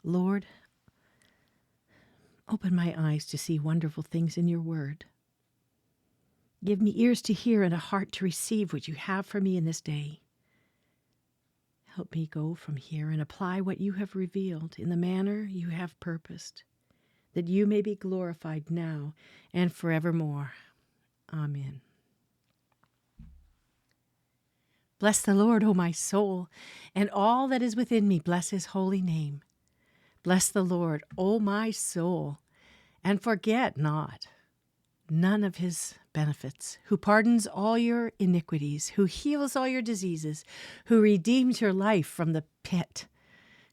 Lord, open my eyes to see wonderful things in your word. Give me ears to hear and a heart to receive what you have for me in this day. Help me go from here and apply what you have revealed in the manner you have purposed, that you may be glorified now and forevermore. Amen. Bless the Lord, O my soul, and all that is within me, bless his holy name. Bless the Lord, O my soul, and forget not none of his benefits, who pardons all your iniquities, who heals all your diseases, who redeems your life from the pit,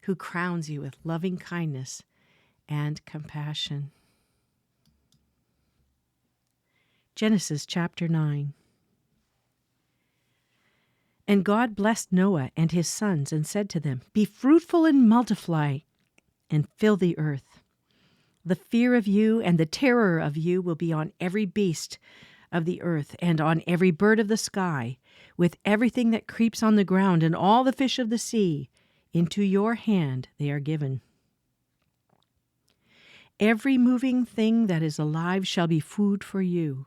who crowns you with loving kindness and compassion. Genesis chapter 9. And God blessed Noah and his sons and said to them, Be fruitful and multiply and fill the earth. The fear of you and the terror of you will be on every beast of the earth and on every bird of the sky, with everything that creeps on the ground and all the fish of the sea. Into your hand they are given. Every moving thing that is alive shall be food for you.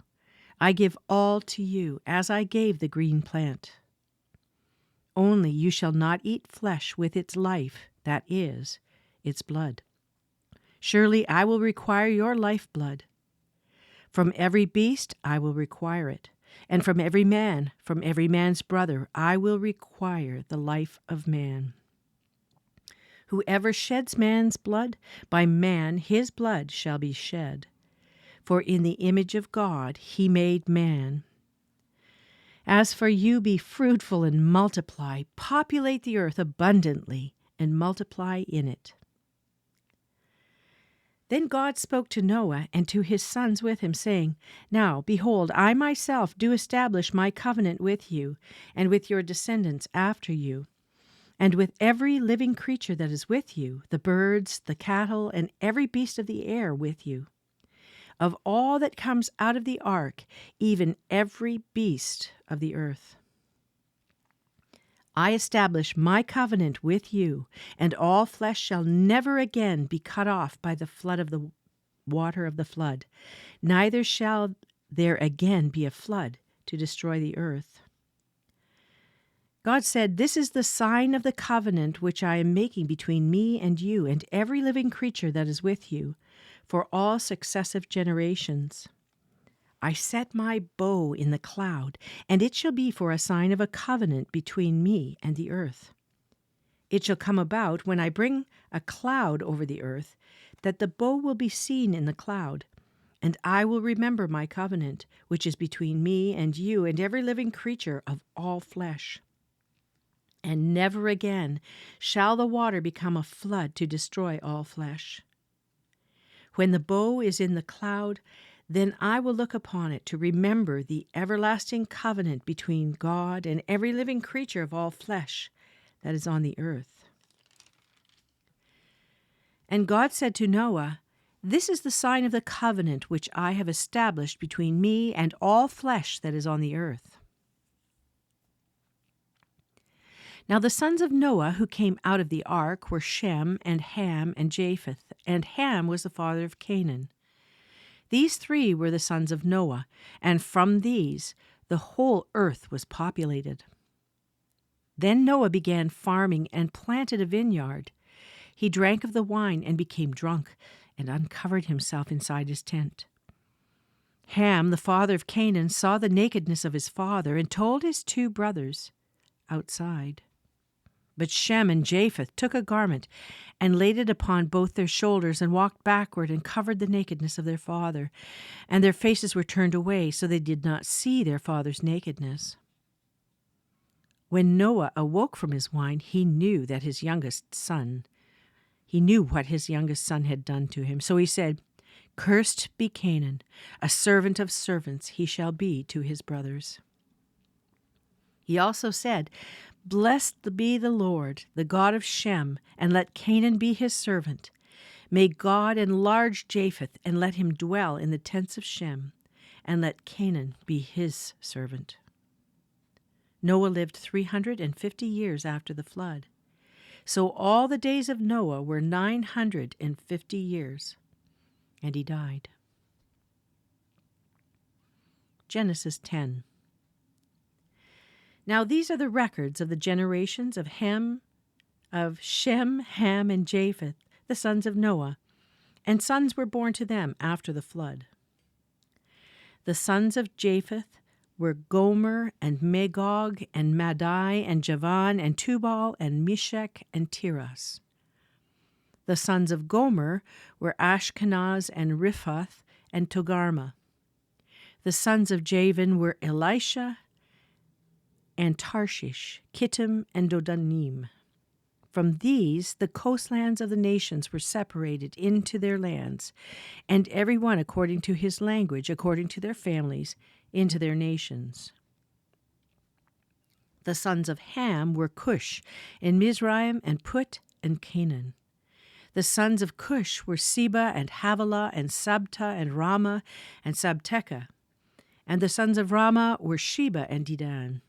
I give all to you, as I gave the green plant. Only you shall not eat flesh with its life, that is, its blood. Surely I will require your lifeblood. From every beast I will require it, and from every man's brother, I will require the life of man. Whoever sheds man's blood, by man his blood shall be shed. For in the image of God he made man. As for you, be fruitful and multiply, populate the earth abundantly, and multiply in it. Then God spoke to Noah and to his sons with him, saying, Now, behold, I myself do establish my covenant with you, and with your descendants after you, and with every living creature that is with you, the birds, the cattle, and every beast of the air with you. Of all that comes out of the ark, even every beast of the earth. I establish my covenant with you, and all flesh shall never again be cut off by the flood of the water of the flood, neither shall there again be a flood to destroy the earth. God said, This is the sign of the covenant which I am making between me and you and every living creature that is with you, for all successive generations. I set my bow in the cloud, and it shall be for a sign of a covenant between me and the earth. It shall come about, when I bring a cloud over the earth, that the bow will be seen in the cloud, and I will remember my covenant, which is between me and you and every living creature of all flesh. And never again shall the water become a flood to destroy all flesh. When the bow is in the cloud, then I will look upon it to remember the everlasting covenant between God and every living creature of all flesh that is on the earth. And God said to Noah, This is the sign of the covenant which I have established between me and all flesh that is on the earth. Now the sons of Noah who came out of the ark were Shem and Ham and Japheth, and Ham was the father of Canaan. These three were the sons of Noah, and from these the whole earth was populated. Then Noah began farming and planted a vineyard. He drank of the wine and became drunk, and uncovered himself inside his tent. Ham, the father of Canaan, saw the nakedness of his father and told his two brothers outside. But Shem and Japheth took a garment and laid it upon both their shoulders and walked backward and covered the nakedness of their father. And their faces were turned away, so they did not see their father's nakedness. When Noah awoke from his wine, he knew what his youngest son had done to him. So he said, Cursed be Canaan, a servant of servants he shall be to his brothers. He also said, Blessed be the Lord, the God of Shem, and let Canaan be his servant. May God enlarge Japheth, and let him dwell in the tents of Shem, and let Canaan be his servant. Noah lived 350 years after the flood. So all the days of Noah were 950 years, and he died. Genesis 10. Now these are the records of the generations of Shem, Ham, and Japheth, the sons of Noah, and sons were born to them after the flood. The sons of Japheth were Gomer and Magog and Madai and Javan and Tubal and Meshech and Tiras. The sons of Gomer were Ashkenaz and Riphath and Togarmah. The sons of Javan were Elisha and Tarshish, Kittim and Dodanim. From these, the coastlands of the nations were separated into their lands, and every one according to his language, according to their families, into their nations. The sons of Ham were Cush, and Mizraim, and Put, and Canaan. The sons of Cush were Seba, and Havilah, and Sabta, and Ramah, and Sabteka. And the sons of Ramah were Sheba and Dedan.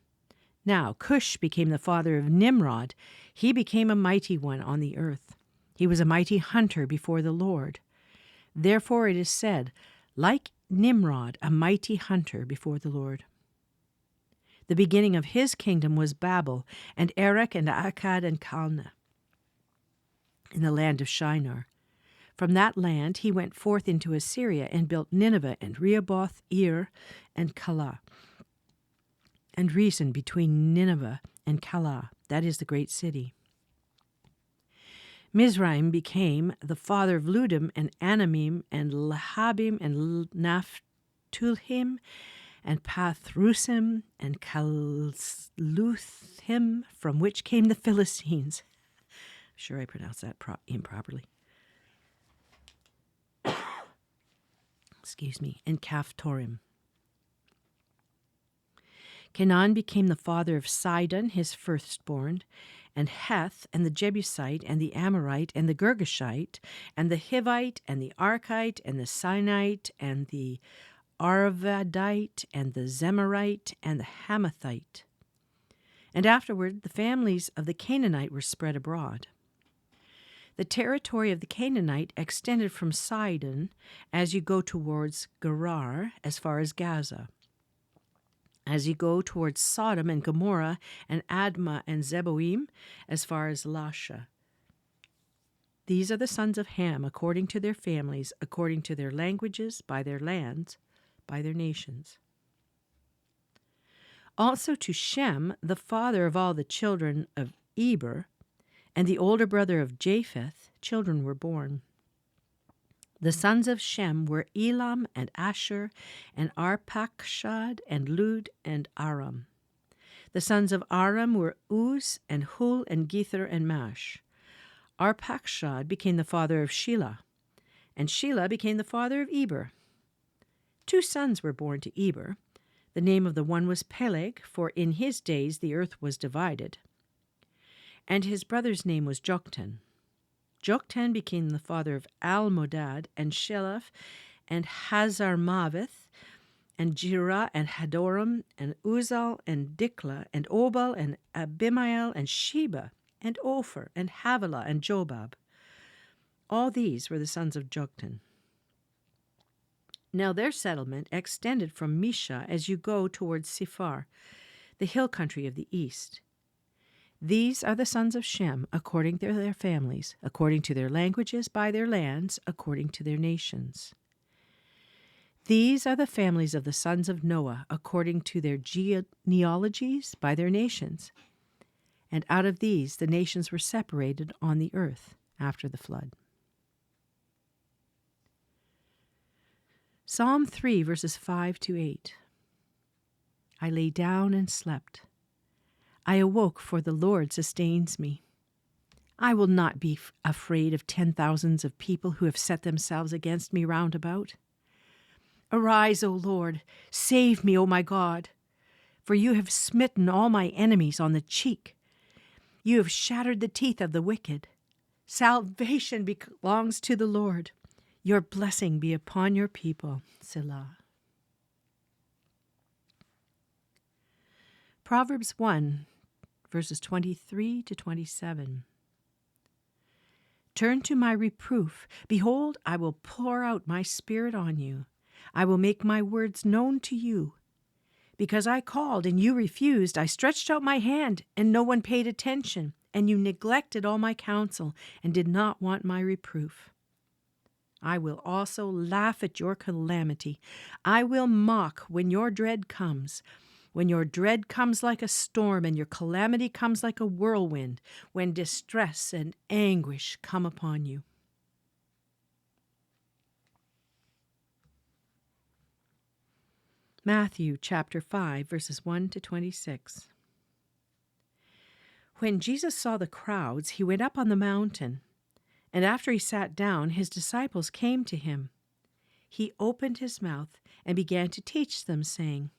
Now Cush became the father of Nimrod. He became a mighty one on the earth. He was a mighty hunter before the Lord. Therefore it is said, like Nimrod, a mighty hunter before the Lord. The beginning of his kingdom was Babel, and Erech, and Akkad, and Calneh, in the land of Shinar. From that land he went forth into Assyria, and built Nineveh, and Rehoboth, Ir, and Calah, and Resen between Nineveh and Calah, that is the great city. Mizraim became the father of Ludim, and Anamim, and Lahabim, and Naphtulhim, and Pathrusim, and Caluthim, from which came the Philistines. I'm sure I pronounced that improperly. Excuse me, and Caphtorim. Canaan became the father of Sidon, his firstborn, and Heth, and the Jebusite, and the Amorite, and the Girgashite, and the Hivite, and the Archite, and the Sinite, and the Arvadite, and the Zemarite, and the Hamathite. And afterward the families of the Canaanite were spread abroad. The territory of the Canaanite extended from Sidon as you go towards Gerar as far as Gaza. As you go towards Sodom and Gomorrah and Admah and Zeboim as far as Lasha. These are the sons of Ham according to their families, according to their languages, by their lands, by their nations. Also to Shem, the father of all the children of Eber, and the older brother of Japheth, children were born. The sons of Shem were Elam and Asher and Arpachshad and Lud and Aram. The sons of Aram were Uz and Hul and Gether and Mash. Arpachshad became the father of Shelah, and Shelah became the father of Eber. 2 sons were born to Eber. The name of the one was Peleg, for in his days the earth was divided. And his brother's name was Joktan. Joktan became the father of Almodad and Sheleph and Hazarmaveth and Jirah and Hadoram and Uzal and Diklah and Obal and Abimael and Sheba and Ophir and Havilah and Jobab. All these were the sons of Joktan. Now their settlement extended from Misha as you go towards Sephar, the hill country of the east. These are the sons of Shem, according to their families, according to their languages, by their lands, according to their nations. These are the families of the sons of Noah, according to their genealogies, by their nations. And out of these the nations were separated on the earth after the flood. Psalm 3, verses 5 to 8. I lay down and slept. I awoke, for the Lord sustains me. I will not be afraid of 10,000s of people who have set themselves against me round about. Arise, O Lord, save me, O my God, for you have smitten all my enemies on the cheek. You have shattered the teeth of the wicked. Salvation belongs to the Lord. Your blessing be upon your people. Selah. Proverbs 1, verses 23 to 27. Turn to my reproof. Behold, I will pour out my Spirit on you. I will make my words known to you. Because I called and you refused, I stretched out my hand and no one paid attention, and you neglected all my counsel and did not want my reproof. I will also laugh at your calamity. I will mock when your dread comes. When your dread comes like a storm and your calamity comes like a whirlwind, when distress and anguish come upon you. Matthew chapter 5, verses 1 to 26. When Jesus saw the crowds, he went up on the mountain, and after he sat down, his disciples came to him. He opened his mouth and began to teach them, saying,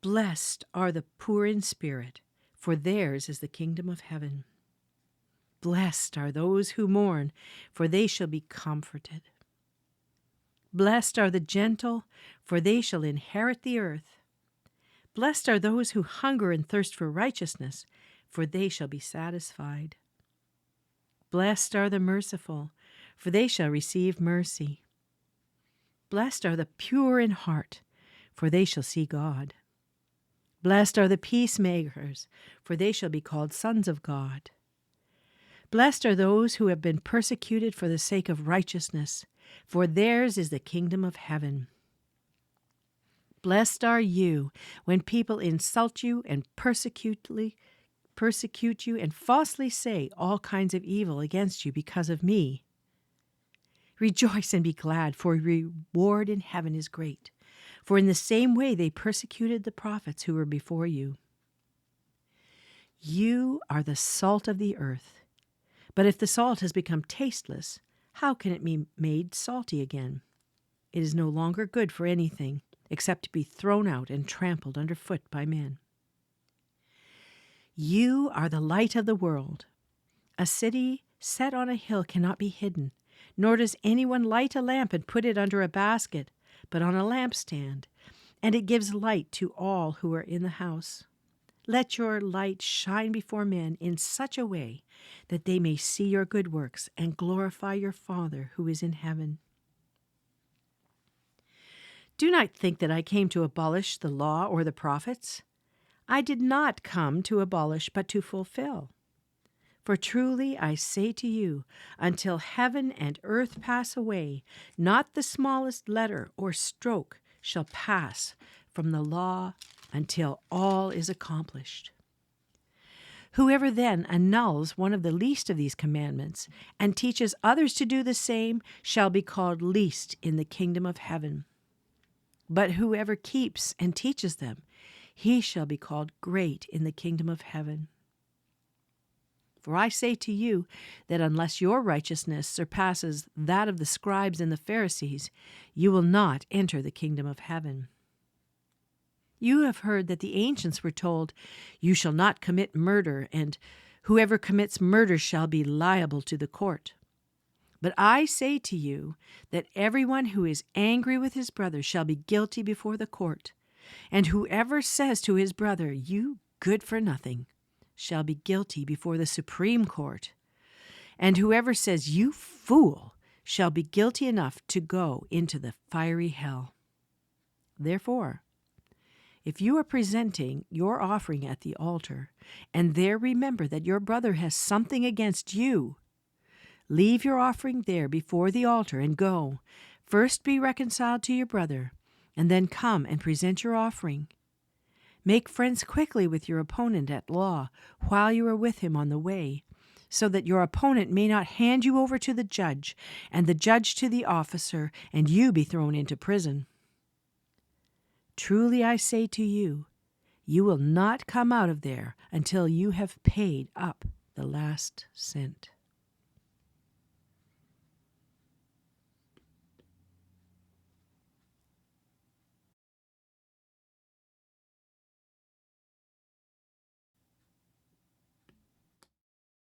Blessed are the poor in spirit, for theirs is the kingdom of heaven. Blessed are those who mourn, for they shall be comforted. Blessed are the gentle, for they shall inherit the earth. Blessed are those who hunger and thirst for righteousness, for they shall be satisfied. Blessed are the merciful, for they shall receive mercy. Blessed are the pure in heart, for they shall see God. Blessed are the peacemakers, for they shall be called sons of God. Blessed are those who have been persecuted for the sake of righteousness, for theirs is the kingdom of heaven. Blessed are you when people insult you and persecute you and falsely say all kinds of evil against you because of me. Rejoice and be glad, for your reward in heaven is great. For in the same way they persecuted the prophets who were before you. You are the salt of the earth. But if the salt has become tasteless, how can it be made salty again? It is no longer good for anything except to be thrown out and trampled underfoot by men. You are the light of the world. A city set on a hill cannot be hidden, nor does anyone light a lamp and put it under a basket, but on a lampstand, and it gives light to all who are in the house. Let your light shine before men in such a way that they may see your good works and glorify your Father who is in heaven. Do not think that I came to abolish the law or the prophets. I did not come to abolish, but to fulfill. For truly I say to you, until heaven and earth pass away, not the smallest letter or stroke shall pass from the law until all is accomplished. Whoever then annuls one of the least of these commandments and teaches others to do the same shall be called least in the kingdom of heaven. But whoever keeps and teaches them, he shall be called great in the kingdom of heaven. For I say to you that unless your righteousness surpasses that of the scribes and the Pharisees, you will not enter the kingdom of heaven. You have heard that the ancients were told, "You shall not commit murder," and "Whoever commits murder shall be liable to the court." But I say to you that everyone who is angry with his brother shall be guilty before the court, and whoever says to his brother, "You good for nothing," shall be guilty before the Supreme Court, and whoever says, "You fool," shall be guilty enough to go into the fiery hell. Therefore, if you are presenting your offering at the altar, and there remember that your brother has something against you, leave your offering there before the altar and go. First be reconciled to your brother, and then come and present your offering. Make friends quickly with your opponent at law while you are with him on the way, so that your opponent may not hand you over to the judge, and the judge to the officer, and you be thrown into prison. Truly I say to you, you will not come out of there until you have paid up the last cent.